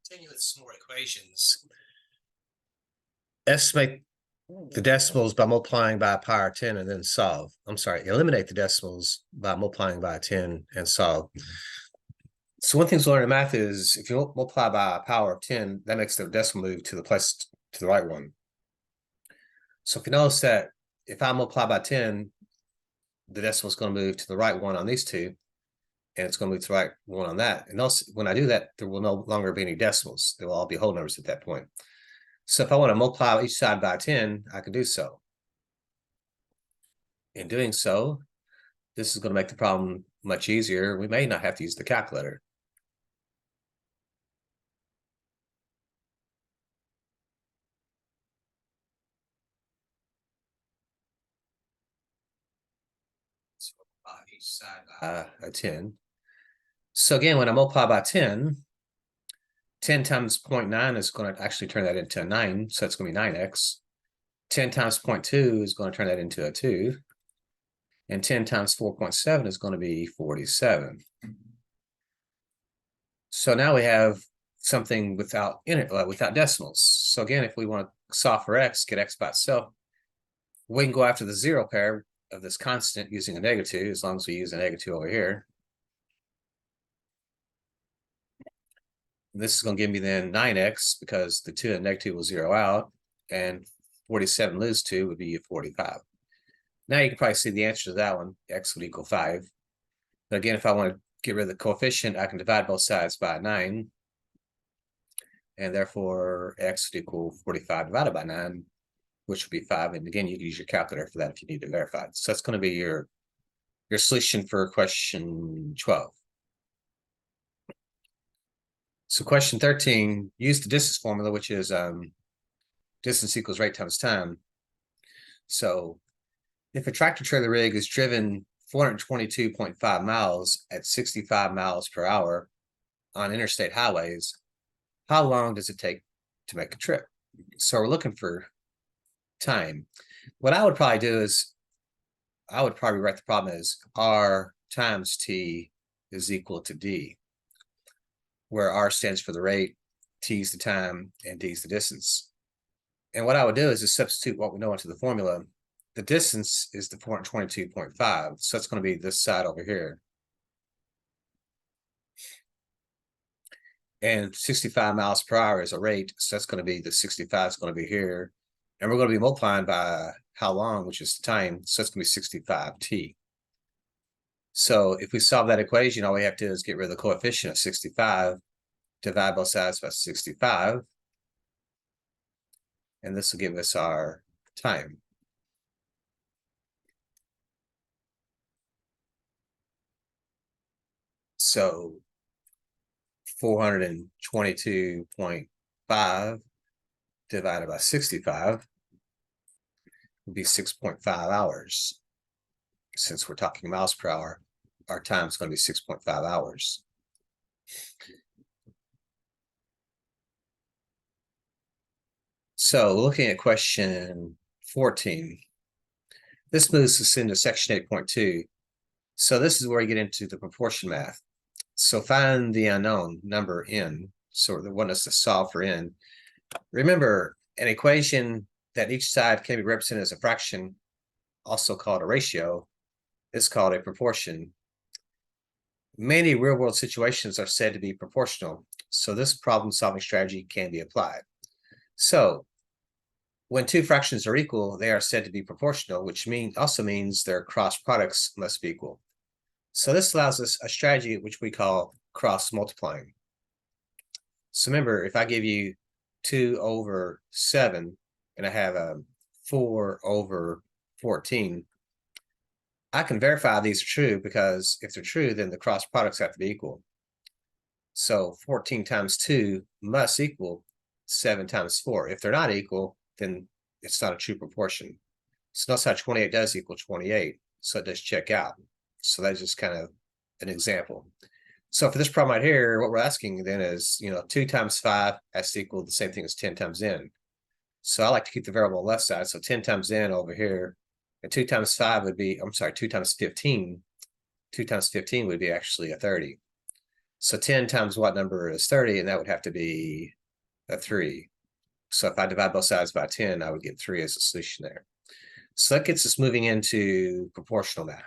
Continue with some more equations. Estimate the decimals by multiplying by power 10 and then solve. I'm sorry, eliminate the decimals by multiplying by 10 and solve. So one thing to learn in math is if you multiply by a power of 10, that makes the decimal move to the place to the right one. So if you notice that if I multiply by 10, the decimal is going to move to the right one on these two, and it's going to move to the right one on that. And also, when I do that, there will no longer be any decimals. They will all be whole numbers at that point. So if I want to multiply each side by 10, I can do so. In doing so, this is going to make the problem much easier. We may not have to use the calculator. So each side by a 10. So again, when I multiply by 10, 10 times 0.9 is going to actually turn that into a 9, so it's going to be 9x. 10 times 0.2 is going to turn that into a 2. And 10 times 4.7 is going to be 47. So now we have something without decimals. So again, if we want to solve for x, get x by itself, we can go after the zero pair of this constant using a negative, as long as we use a negative over here. This is going to give me then 9x, because the 2 and negative will zero out, and 47 lose 2 would be 45. Now you can probably see the answer to that one. X would equal 5. But again, if I want to get rid of the coefficient, I can divide both sides by 9. And therefore, x would equal 45 divided by 9, which would be 5. And again, you can use your calculator for that if you need to verify it. So that's going to be your solution for question 12. So question 13, use the distance formula, which is distance equals rate times time. So if a tractor trailer rig is driven 422.5 miles at 65 miles per hour on interstate highways, how long does it take to make a trip? So we're looking for time. What I would probably do is I would probably write the problem as R times T is equal to D, where R stands for the rate, T is the time, and D is the distance. And what I would do is just substitute what we know into the formula. The distance is the 422.5, so it's going to be this side over here. And 65 miles per hour is a rate, so that's going to be the 65 is going to be here. And we're going to be multiplying by how long, which is the time, so it's going to be 65t. So if we solve that equation, all we have to do is get rid of the coefficient of 65, divide both sides by 65, and this will give us our time. So 422.5 divided by 65 would be 6.5 hours. Since we're talking miles per hour, our time is going to be 6.5 hours. So looking at question 14, this moves us into section 8.2. So this is where you get into the proportion math. So find the unknown number n. So they want us to solve for n. Remember, an equation that each side can be represented as a fraction, also called a ratio, is called a proportion. Many real-world situations are said to be proportional, so this problem-solving strategy can be applied. So when two fractions are equal, they are said to be proportional, which also means their cross products must be equal. So this allows us a strategy which we call cross multiplying. So remember, if I give you 2 over 7 and I have a 4 over 14, I can verify these are true, because if they're true, then the cross products have to be equal. So 14 times 2 must equal 7 times 4. If they're not equal, then it's not a true proportion. So notice how 28 does equal 28, so it does check out. So that's just kind of an example. So for this problem right here, what we're asking then is, 2 times 5 has to equal the same thing as 10 times n. So I like to keep the variable on the left side. So 10 times n over here, and 2 times 5 would be, 2 times 15. 2 times 15 would be actually a 30. So 10 times what number is 30, and that would have to be a 3. So if I divide both sides by 10, I would get 3 as a solution there. So that gets us moving into proportional math.